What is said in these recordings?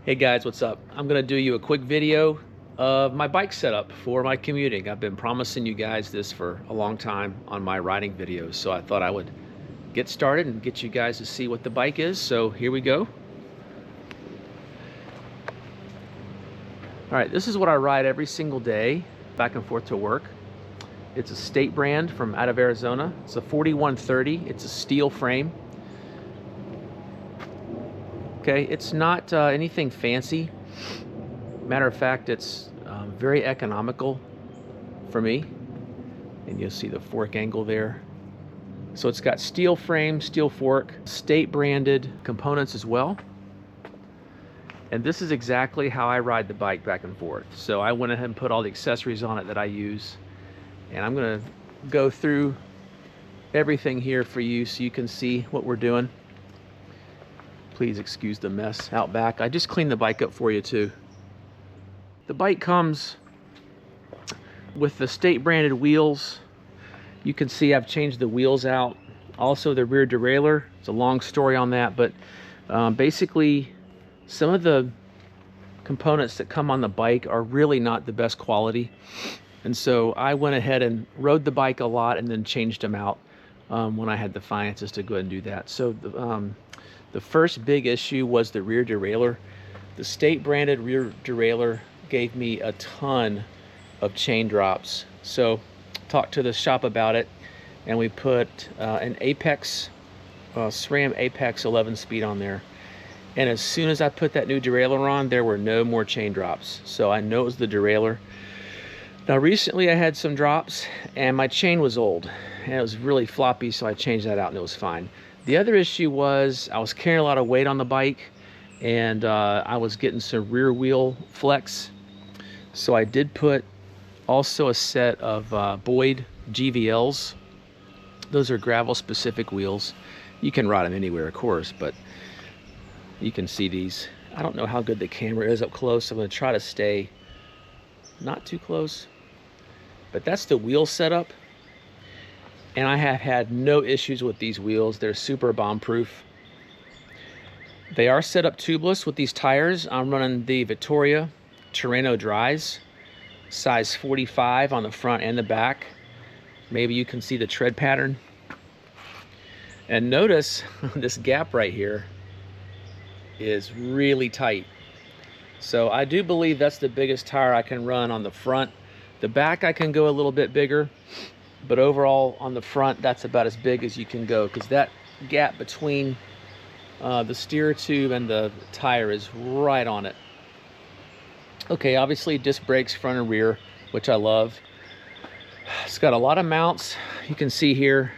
Hey guys, what's up? I'm gonna do you a quick video of my bike setup for my commuting. I've been promising you guys this for a long time on my riding videos, so I thought I would get started and get you guys to see what the bike is. So here we go. All right, this is what I ride every single day back and forth to work. It's a state brand from out of Arizona. It's a 4130. It's a steel frame. Okay, it's not anything fancy. Matter of fact, it's very economical for me. And you'll see the fork angle there. So it's got steel frame, steel fork, state branded components as well. And this is exactly how I ride the bike back and forth. So I went ahead and put all the accessories on it that I use. And I'm gonna go through everything here for you so you can see what we're doing. Please excuse the mess out back. I just cleaned the bike up for you too. The bike comes with the state branded wheels. You can see I've changed the wheels out. Also the rear derailleur. It's a long story on that, but basically some of the components that come on the bike are really not the best quality. And so I went ahead and rode the bike a lot and then changed them out when I had the finances to go ahead and do that. So the first big issue was the rear derailleur. The state branded rear derailleur gave me a ton of chain drops. So talked to the shop about it, and we put an Apex, SRAM Apex 11 speed on there. And as soon as I put that new derailleur on, there were no more chain drops. So I know it was the derailleur. Now recently I had some drops and my chain was old and it was really floppy, so I changed that out and it was fine. The other issue was I was carrying a lot of weight on the bike, and I was getting some rear wheel flex. So I did put also a set of Boyd GVLs. Those are gravel specific wheels. You can ride them anywhere, of course, but you can see these. I don't know how good the camera is up close. I'm gonna try to stay not too close, but that's the wheel setup. And I have had no issues with these wheels. They're super bomb proof. They are set up tubeless with these tires. I'm running the Vittoria Terreno Dries, size 45 on the front and the back. Maybe you can see the tread pattern. And notice this gap right here is really tight. So I do believe that's the biggest tire I can run on the front. The back I can go a little bit bigger, but overall on the front that's about as big as you can go, because that gap between the steer tube and the tire is right on it. Okay, obviously disc brakes front and rear, which I love. It's got a lot of mounts. You can see here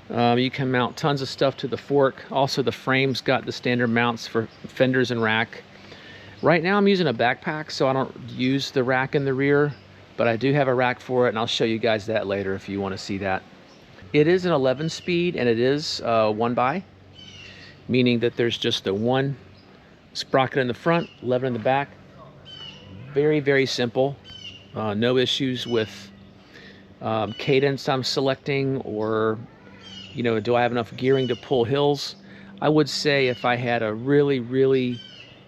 you can mount tons of stuff to the fork. Also the frame's got the standard mounts for fenders and rack. Right now I'm using a backpack, so I don't use the rack in the rear, but I do have a rack for it, and I'll show you guys that later if you want to see that. It is an 11 speed, and it is 1x, meaning that there's just the one sprocket in the front, 11 in the back. Very, very simple. No issues with cadence I'm selecting, or, you know, do I have enough gearing to pull hills? I would say if I had a really, really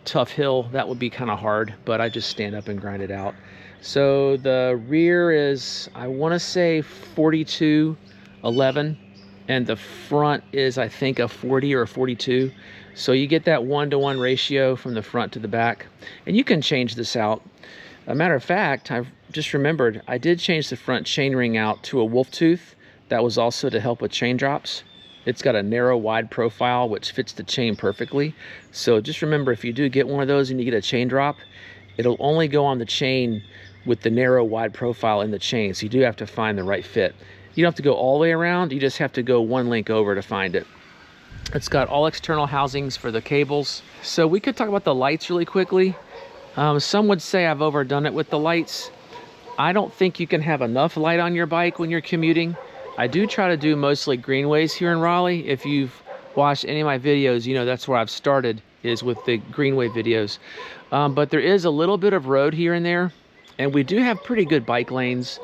tough hill, that would be kind of hard, but I just stand up and grind it out. So the rear is, I want to say 42/11, and the front is, I think, a 40 or a 42. So you get that 1-to-1 ratio from the front to the back, and you can change this out. A matter of fact, I've just remembered I did change the front chain ring out to a wolf tooth. That was also to help with chain drops. It's got a narrow wide profile which fits the chain perfectly. So just remember, if you do get one of those and you get a chain drop, it'll only go on the chain with the narrow wide profile in the chain. So you do have to find the right fit. You don't have to go all the way around, you just have to go one link over to find it. It's got all external housings for the cables. So we could talk about the lights really quickly. Some would say I've overdone it with the lights. I don't think you can have enough light on your bike when you're commuting. I do try to do mostly greenways here in Raleigh. If you've watched any of my videos, you know that's where I've started, is with the greenway videos. But there is a little bit of road here and there, and we do have pretty good bike lanes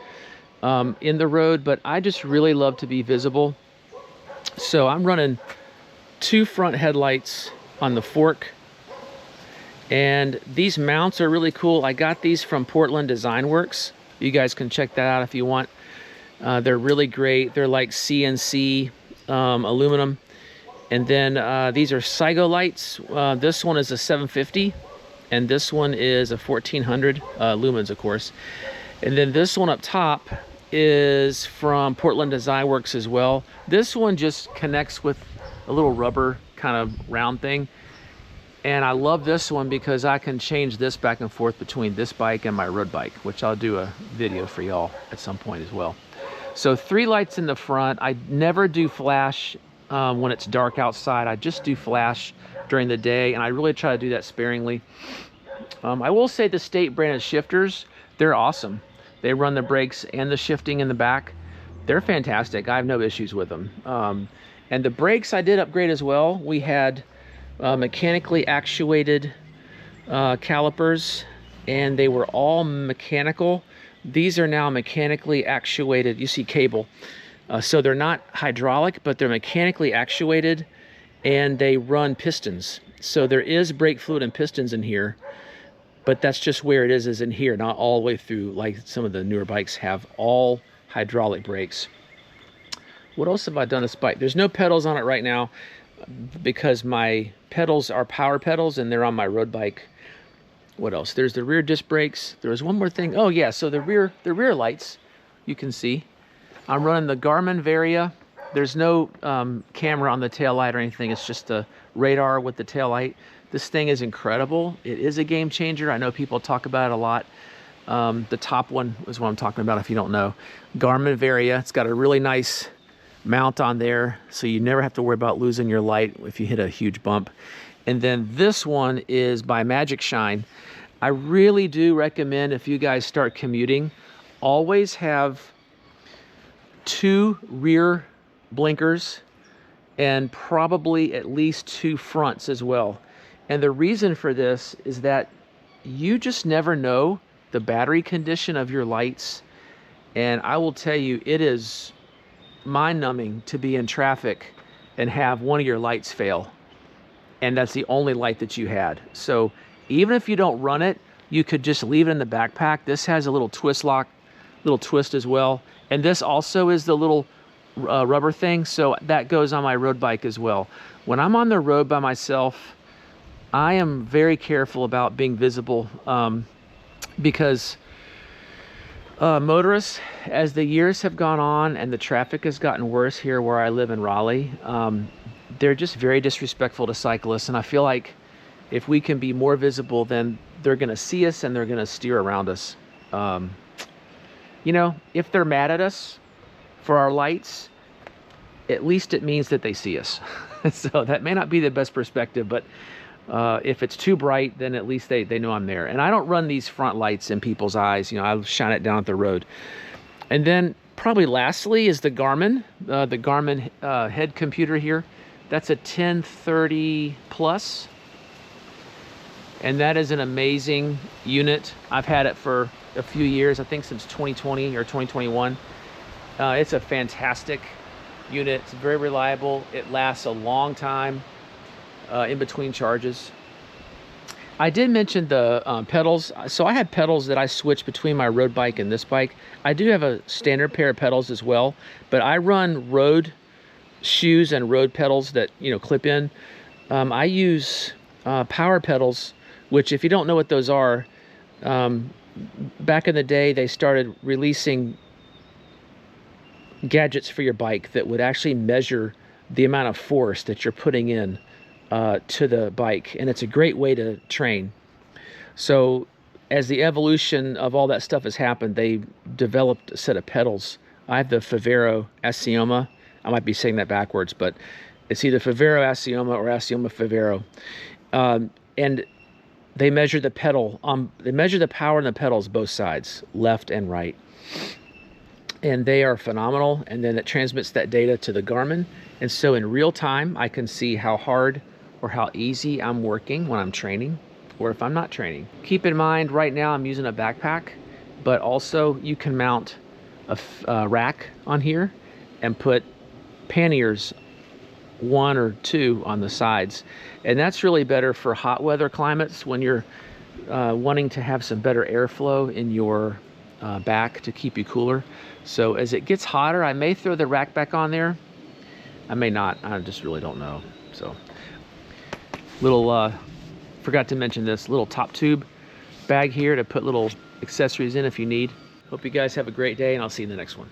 in the road, but I just really love to be visible. So I'm running 2 front headlights on the fork, And these mounts are really cool. I got these from Portland Design Works. You guys can check that out if you want. They're really great. They're like CNC aluminum. And then these are Saigo lights. This one is a 750, and this one is a 1400 lumens, of course. And then this one up top is from Portland Design Works as well. This one just connects with a little rubber kind of round thing. And I love this one because I can change this back and forth between this bike and my road bike, which I'll do a video for y'all at some point as well. So 3 lights in the front. I never do flash when it's dark outside. I just do flash during the day, and I really try to do that sparingly. I will say the State branded shifters, they're awesome. They run the brakes and the shifting in the back. They're fantastic. I have no issues with them. And the brakes I did upgrade as well. We had mechanically actuated calipers, and they were all mechanical. These are now mechanically actuated. You see cable. So they're not hydraulic, but they're mechanically actuated, and they run pistons. So there is brake fluid and pistons in here, but that's just where it is in here, not all the way through like some of the newer bikes have all hydraulic brakes. What else have I done to this bike? There's no pedals on it right now because my pedals are power pedals and they're on my road bike. What else? There's the rear disc brakes. There was one more thing. Oh yeah, so the rear lights, you can see. I'm running the Garmin Varia. There's no camera on the tail light or anything. It's just a radar with the tail light. This thing is incredible. It is a game changer. I know people talk about it a lot. The top one is what I'm talking about if you don't know. Garmin Varia. It's got a really nice mount on there, so you never have to worry about losing your light if you hit a huge bump. And then this one is by Magic Shine. I really do recommend, if you guys start commuting, always have 2 rear blinkers and probably at least 2 fronts as well. And the reason for this is that you just never know the battery condition of your lights. And I will tell you, it is mind-numbing to be in traffic and have one of your lights fail, and that's the only light that you had. So even if you don't run it, you could just leave it in the backpack. This has a little twist lock, little twist as well, and this also is the little rubber thing, so that goes on my road bike as well. When I'm on the road by myself, I am very careful about being visible because motorists, as the years have gone on and the traffic has gotten worse here where I live in Raleigh, they're just very disrespectful to cyclists. And I feel like if we can be more visible, then they're going to see us and they're going to steer around us. You know, if they're mad at us for our lights, at least it means that they see us. So that may not be the best perspective, but if it's too bright, then at least they know I'm there. And I don't run these front lights in people's eyes. You know, I'll shine it down at the road. And then probably lastly is the Garmin head computer here. That's a 1030 Plus. And that is an amazing unit. I've had it for a few years, I think since 2020 or 2021. It's a fantastic unit. It's very reliable. It lasts a long time in between charges. I did mention the pedals. So I have pedals that I switch between my road bike and this bike. I do have a standard pair of pedals as well, but I run road shoes and road pedals that, you know, clip in. I use power pedals, which if you don't know what those are, back in the day they started releasing gadgets for your bike that would actually measure the amount of force that you're putting in to the bike, and it's a great way to train. So as the evolution of all that stuff has happened, they developed a set of pedals. I have the Favero Asioma. I might be saying that backwards, but it's either Favero Asioma or Asioma Favero. And they measure the pedal, they measure the power in the pedals, both sides, left and right. And they are phenomenal. And then it transmits that data to the Garmin. And so in real time, I can see how hard or how easy I'm working when I'm training, or if I'm not training. Keep in mind, right now I'm using a backpack, but also you can mount a rack on here and put panniers one or two on the sides. And that's really better for hot weather climates when you're wanting to have some better airflow in your back to keep you cooler. So as it gets hotter, I may throw the rack back on there. I may not. I just really don't know. So little, forgot to mention this little top tube bag here to put little accessories in if you need. Hope you guys have a great day, and I'll see you in the next one.